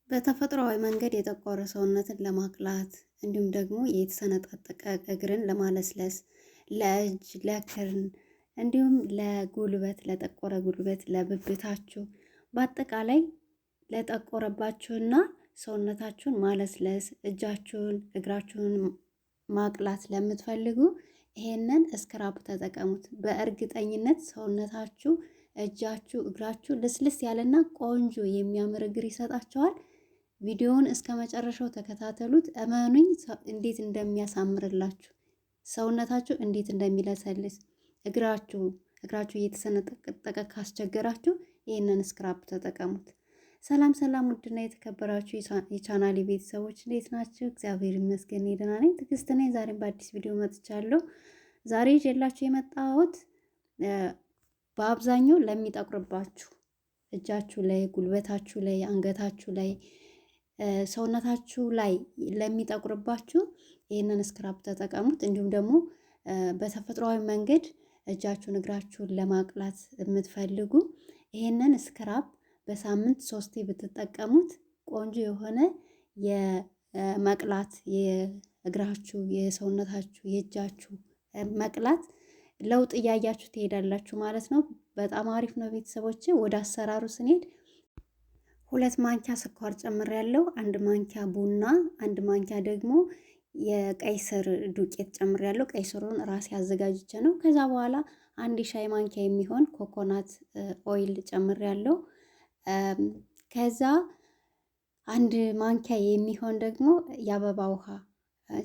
በተፈጥሯዊ መንገድ የጠቆረ ሰውነትን ለማቅላት እንዲሁም ደግሞ የተሰነጣጠቀ እግርን ለማለስለስ ለእጅ፣ ለክርን እንዲሁም ለጉልበት ለጠቆረ ጉልበት ለብብታችሁ በአጠቃላይ ለጠቆረባችሁና ሰውነታችሁን ማለስለስ እጃችሁን እግራችሁን ማቅላት ለምትፈልጉ ይሄንን ስክራፕ ተጠቀሙት። በእርግጠኝነት ሰውነታችሁ እጃችሁ እግራችሁ ልስልስ ያለና ቆንጆ የሚያምር እግር ይሰጣቸዋል። ቪዲዮውን እስከ መጨረሻው ተከታተሉት። እመኑኝ እንዴት እንደሚያሳምርላችሁ፣ ሰውነታችሁ እንዴት እንደሚለሰልስ፣ እግራችሁ እየተሰነጠቀ ካስቸገራችሁ ይህንን ስክራፕ ተጠቀሙት። ሰላም ሰላም፣ ውድና የተከበራችሁ የቻናሌ ቤተሰቦች እንዴት ናችሁ? እግዚአብሔር ይመስገን ደህና ነኝ። ትዕግስት ነኝ። ዛሬም በአዲስ ቪዲዮ መጥቻለሁ። ዛሬ ይዤላችሁ የመጣሁት በአብዛኛው ለሚጠቁርባችሁ እጃችሁ ላይ፣ ጉልበታችሁ ላይ፣ አንገታችሁ ላይ፣ ሰውነታችሁ ላይ ለሚጠቁርባችሁ ይህንን ስክራፕ ተጠቀሙት። እንዲሁም ደግሞ በተፈጥሯዊ መንገድ እጃችሁን እግራችሁን ለማቅላት የምትፈልጉ ይህንን ስክራፕ በሳምንት 3 ብትጠቀሙት ቆንጆ የሆነ የመቅላት የእግራችሁ፣ የሰውነታችሁ፣ የእጃችሁ መቅላት ለውጥ እያያችሁ ትሄዳላችሁ ማለት ነው። በጣም አሪፍ ነው ቤተሰቦቼ። ወደ አሰራሩ ስንሄድ 2 ማንኪያ ስኳር ጨምሬያለሁ። 1 ማንኪያ ቡና፣ 1 ማንኪያ ደግሞ የቀይ ስር ዱቄት ጨምሬያለሁ። ቀይ ስሩን ራሴ አዘጋጅቼ ነው። ከዛ በኋላ 1 ሻይ ማንኪያ የሚሆን ኮኮናት ኦይል ጨምሬያለሁ። ከዛ 1 ማንኪያ የሚሆን ደግሞ የአበባ ውሃ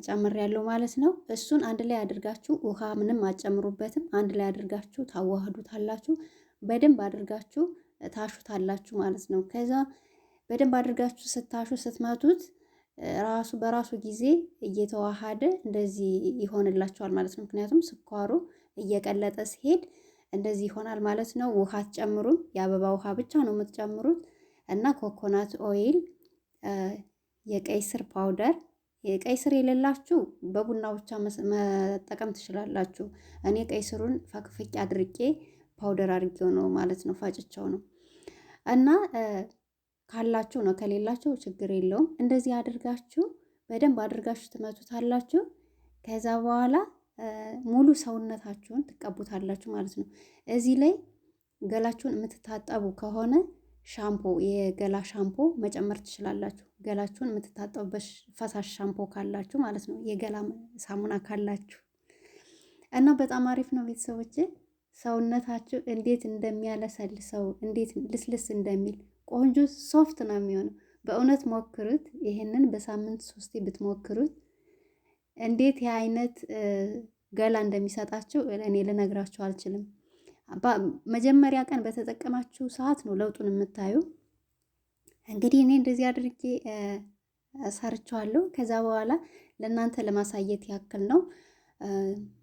ጨምሬያለሁ ማለት ነው። እሱን አንድ ላይ አድርጋችሁ ውሃ ምንም አጨምሩበትም፣ አንድ ላይ አድርጋችሁ ታዋህዱታላችሁ። በደንብ አድርጋችሁ ታሹታላችሁ ማለት ነው። ከዛ በደንብ አድርጋችሁ ስታሹ ስትመቱት ራሱ በራሱ ጊዜ እየተዋሃደ እንደዚህ ይሆንላችኋል ማለት ነው። ምክንያቱም ስኳሩ እየቀለጠ ሲሄድ እንደዚህ ይሆናል ማለት ነው። ውሃ አትጨምሩም፣ የአበባ ውሃ ብቻ ነው የምትጨምሩት እና ኮኮናት ኦይል፣ የቀይ ስር ፓውደር። የቀይ ስር የሌላችሁ በቡና ብቻ መጠቀም ትችላላችሁ። እኔ ቀይ ስሩን ፈቅፍቄ አድርቄ ፓውደር አድርጌው ነው ማለት ነው፣ ፈጭቸው ነው እና ካላችሁ ነው፣ ከሌላችሁ ችግር የለውም። እንደዚህ አድርጋችሁ በደንብ አድርጋችሁ ትመቱታላችሁ። ከዛ በኋላ ሙሉ ሰውነታችሁን ትቀቡታላችሁ ማለት ነው። እዚህ ላይ ገላችሁን የምትታጠቡ ከሆነ ሻምፖ፣ የገላ ሻምፖ መጨመር ትችላላችሁ። ገላችሁን የምትታጠቡበት ፈሳሽ ሻምፖ ካላችሁ ማለት ነው፣ የገላ ሳሙና ካላችሁ እና በጣም አሪፍ ነው ቤተሰቦቼ። ሰውነታችሁ እንዴት እንደሚያለሰልሰው እንዴት ልስልስ እንደሚል ቆንጆ ሶፍት ነው የሚሆነው። በእውነት ሞክሩት። ይሄንን በሳምንት 3 ብትሞክሩት እንዴት የአይነት ገላ እንደሚሰጣችሁ እኔ ልነግራችሁ አልችልም። መጀመሪያ ቀን በተጠቀማችሁ ሰዓት ነው ለውጡን የምታዩ። እንግዲህ እኔ እንደዚህ አድርጌ ሰርቸዋለሁ። ከዛ በኋላ ለእናንተ ለማሳየት ያክል ነው።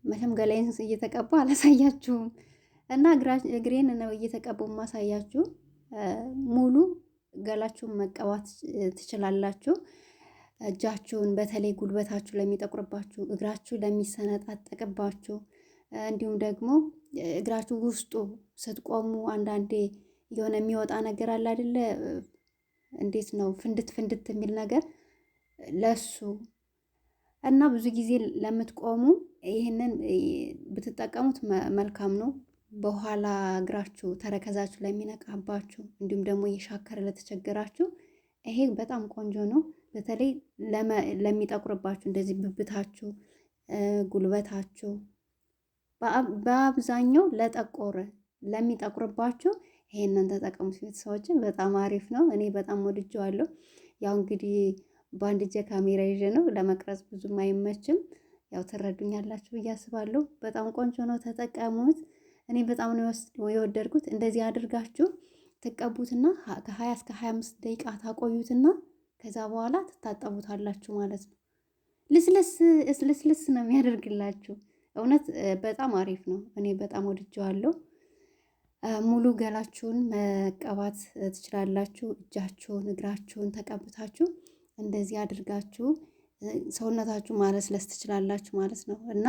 መቼም ገላይን እየተቀቡ አላሳያችሁም እና እግሬን ነው እየተቀቡ ማሳያችሁ። ሙሉ ገላችሁን መቀባት ትችላላችሁ። እጃችሁን በተለይ ጉልበታችሁ ለሚጠቁርባችሁ፣ እግራችሁ ለሚሰነጣጠቅባችሁ፣ እንዲሁም ደግሞ እግራችሁ ውስጡ ስትቆሙ አንዳንዴ የሆነ የሚወጣ ነገር አለ አይደለ? እንዴት ነው ፍንድት የሚል ነገር ለሱ እና ብዙ ጊዜ ለምትቆሙ ይህንን ብትጠቀሙት መልካም ነው። በኋላ እግራችሁ ተረከዛችሁ ለሚነቃባችሁ እንዲሁም ደግሞ የሻከረ ለተቸገራችሁ ይሄ በጣም ቆንጆ ነው። በተለይ ለሚጠቁርባችሁ እንደዚህ ብብታችሁ፣ ጉልበታችሁ በአብዛኛው ለጠቆረ ለሚጠቁርባችሁ ይሄንን ተጠቀሙት ቤተሰቦችን። በጣም አሪፍ ነው። እኔ በጣም ወድጄዋለሁ። ያው እንግዲህ በአንድ እጄ ካሜራ ይዤ ነው ለመቅረጽ ብዙም አይመችም። ያው ትረዱኛላችሁ ብዬ አስባለሁ። በጣም ቆንጆ ነው፣ ተጠቀሙት። እኔ በጣም ነው የወደድኩት። እንደዚህ አድርጋችሁ ትቀቡትና ከ20 እስከ 25 ደቂቃ ታቆዩትና ከዛ በኋላ ትታጠቡታላችሁ ማለት ነው። ልስልስ ነው የሚያደርግላችሁ። እውነት በጣም አሪፍ ነው። እኔ በጣም ወድጄዋለሁ። ሙሉ ገላችሁን መቀባት ትችላላችሁ። እጃችሁን እግራችሁን ተቀብታችሁ እንደዚህ አድርጋችሁ ሰውነታችሁ ማለስለስ ትችላላችሁ ማለት ነው እና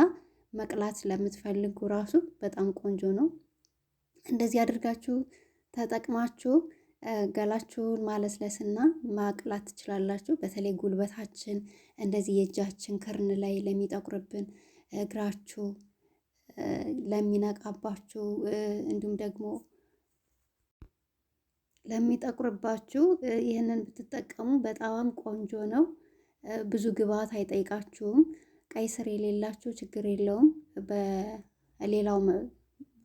መቅላት ለምትፈልጉ ራሱ በጣም ቆንጆ ነው። እንደዚህ አድርጋችሁ ተጠቅማችሁ ገላችሁን ማለስለስና ማቅላት ትችላላችሁ። በተለይ ጉልበታችን እንደዚህ የእጃችን ክርን ላይ ለሚጠቁርብን፣ እግራችሁ ለሚነቃባችሁ፣ እንዲሁም ደግሞ ለሚጠቁርባችሁ ይህንን ብትጠቀሙ በጣም ቆንጆ ነው። ብዙ ግብአት አይጠይቃችሁም። ቀይ ስር የሌላችሁ ችግር የለውም።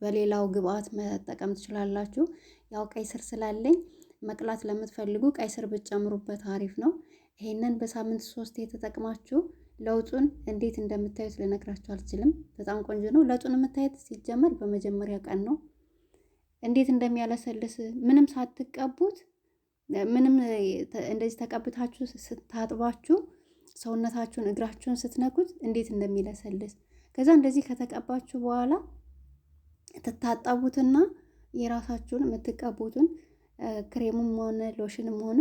በሌላው ግብአት መጠቀም ትችላላችሁ። ያው ቀይ ስር ስላለኝ መቅላት ለምትፈልጉ ቀይ ስር ብትጨምሩበት አሪፍ ነው። ይሄንን በሳምንት 3 ተጠቅማችሁ ለውጡን እንዴት እንደምታዩት ልነግራችሁ አልችልም። በጣም ቆንጆ ነው። ለውጡን የምታዩት ሲጀመር በመጀመሪያ ቀን ነው። እንዴት እንደሚያለሰልስ ምንም ሳትቀቡት ምንም እንደዚህ ተቀብታችሁ ስታጥባችሁ ሰውነታችሁን እግራችሁን ስትነኩት እንዴት እንደሚለሰልስ ከዛ እንደዚህ ከተቀባችሁ በኋላ ትታጠቡትና የራሳችሁን የምትቀቡትን ክሬሙም ሆነ ሎሽንም ሆነ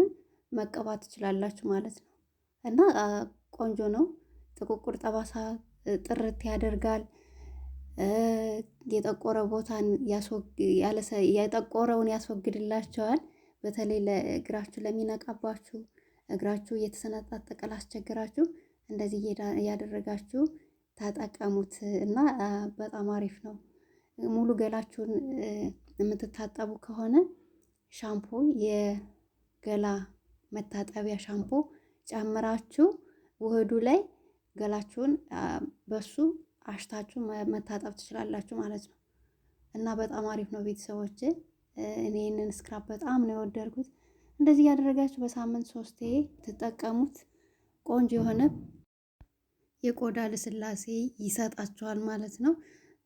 መቀባት ትችላላችሁ ማለት ነው። እና ቆንጆ ነው። ጥቁቁር ጠባሳ ጥርት ያደርጋል። የጠቆረ ቦታን የጠቆረውን ያስወግድላቸዋል። በተለይ ለእግራችሁ ለሚነቃባችሁ፣ እግራችሁ እየተሰነጣጠቀ ላስቸግራችሁ እንደዚህ እያደረጋችሁ ተጠቀሙት እና በጣም አሪፍ ነው። ሙሉ ገላችሁን የምትታጠቡ ከሆነ ሻምፖ፣ የገላ መታጠቢያ ሻምፖ ጨምራችሁ ውህዱ ላይ ገላችሁን በሱ አሽታችሁ መታጠብ ትችላላችሁ ማለት ነው። እና በጣም አሪፍ ነው ቤተሰቦቼ። እኔ ይህንን ስክራብ በጣም ነው የወደድኩት። እንደዚህ ያደረጋችሁ በሳምንት 3 ትጠቀሙት። ቆንጆ የሆነ የቆዳ ልስላሴ ይሰጣችኋል ማለት ነው።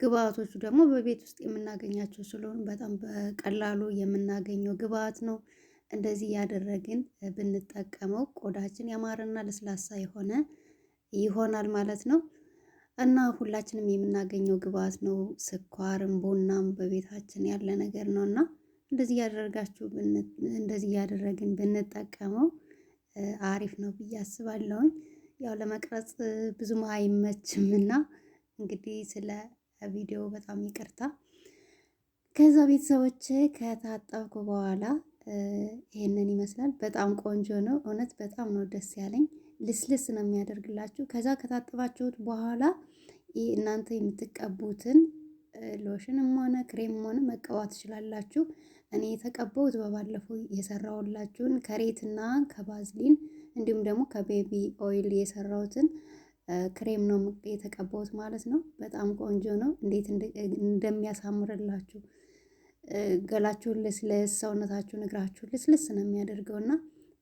ግብአቶቹ ደግሞ በቤት ውስጥ የምናገኛቸው ስለሆኑ በጣም በቀላሉ የምናገኘው ግብአት ነው። እንደዚህ ያደረግን ብንጠቀመው ቆዳችን ያማረና ለስላሳ የሆነ ይሆናል ማለት ነው። እና ሁላችንም የምናገኘው ግብአት ነው። ስኳርም ቡናም በቤታችን ያለ ነገር ነው እና እንደዚህ ያደረግን ብንጠቀመው አሪፍ ነው ብዬ አስባለሁኝ። ያው ለመቅረጽ ብዙም አይመችም እና እንግዲህ ስለ ቪዲዮ በጣም ይቅርታ። ከዛ ቤተሰቦች ከታጠብኩ በኋላ ይሄንን ይመስላል። በጣም ቆንጆ ነው። እውነት በጣም ነው ደስ ያለኝ። ልስልስ ነው የሚያደርግላችሁ። ከዛ ከታጠባችሁት በኋላ እናንተ የምትቀቡትን ሎሽንም ሆነ ክሬምም ሆነ መቀባት ትችላላችሁ። እኔ የተቀባሁት በባለፈው የሰራሁላችሁን ከሬትና ከባዝሊን እንዲሁም ደግሞ ከቤቢ ኦይል የሰራሁትን ክሬም ነው የተቀባሁት ማለት ነው። በጣም ቆንጆ ነው። እንዴት እንደሚያሳምርላችሁ ገላችሁን ልስልስ፣ ሰውነታችሁን እግራችሁን ልስልስ ነው የሚያደርገውና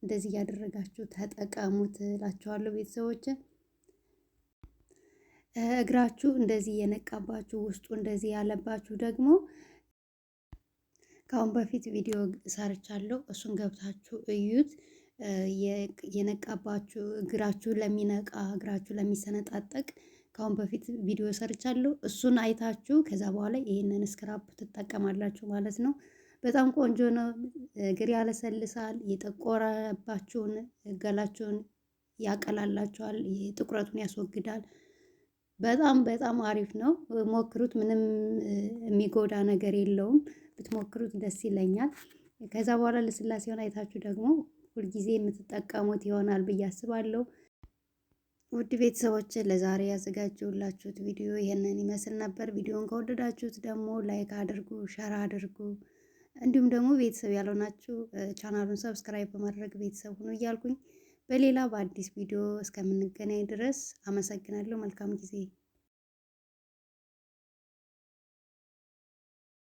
እንደዚህ እያደረጋችሁ ተጠቀሙት እላችኋለሁ ቤተሰቦች። እግራችሁ እንደዚህ የነቃባችሁ ውስጡ እንደዚህ ያለባችሁ ደግሞ ከአሁን በፊት ቪዲዮ ሰርቻለሁ። እሱን ገብታችሁ እዩት። የነቃባችሁ እግራችሁ ለሚነቃ እግራችሁ ለሚሰነጣጠቅ ከአሁን በፊት ቪዲዮ ሰርቻለሁ። እሱን አይታችሁ ከዛ በኋላ ይሄንን ስክራፕ ትጠቀማላችሁ ማለት ነው። በጣም ቆንጆ ነው። እግር ያለሰልሳል። የጠቆረባችሁን ገላችሁን ያቀላላችኋል። ጥቁረቱን ያስወግዳል። በጣም በጣም አሪፍ ነው። ሞክሩት። ምንም የሚጎዳ ነገር የለውም። ብትሞክሩት ደስ ይለኛል። ከዛ በኋላ ልስላሴውን አይታችሁ ደግሞ ሁልጊዜ የምትጠቀሙት ይሆናል ብዬ አስባለሁ። ውድ ቤተሰቦች ለዛሬ ያዘጋጀሁላችሁት ቪዲዮ ይሄንን ይመስል ነበር። ቪዲዮን ከወደዳችሁት ደግሞ ላይክ አድርጉ፣ ሸር አድርጉ። እንዲሁም ደግሞ ቤተሰብ ያልሆናችሁ ቻናሉን ሰብስክራይብ በማድረግ ቤተሰብ ሁኑ እያልኩኝ በሌላ በአዲስ ቪዲዮ እስከምንገናኝ ድረስ አመሰግናለሁ። መልካም ጊዜ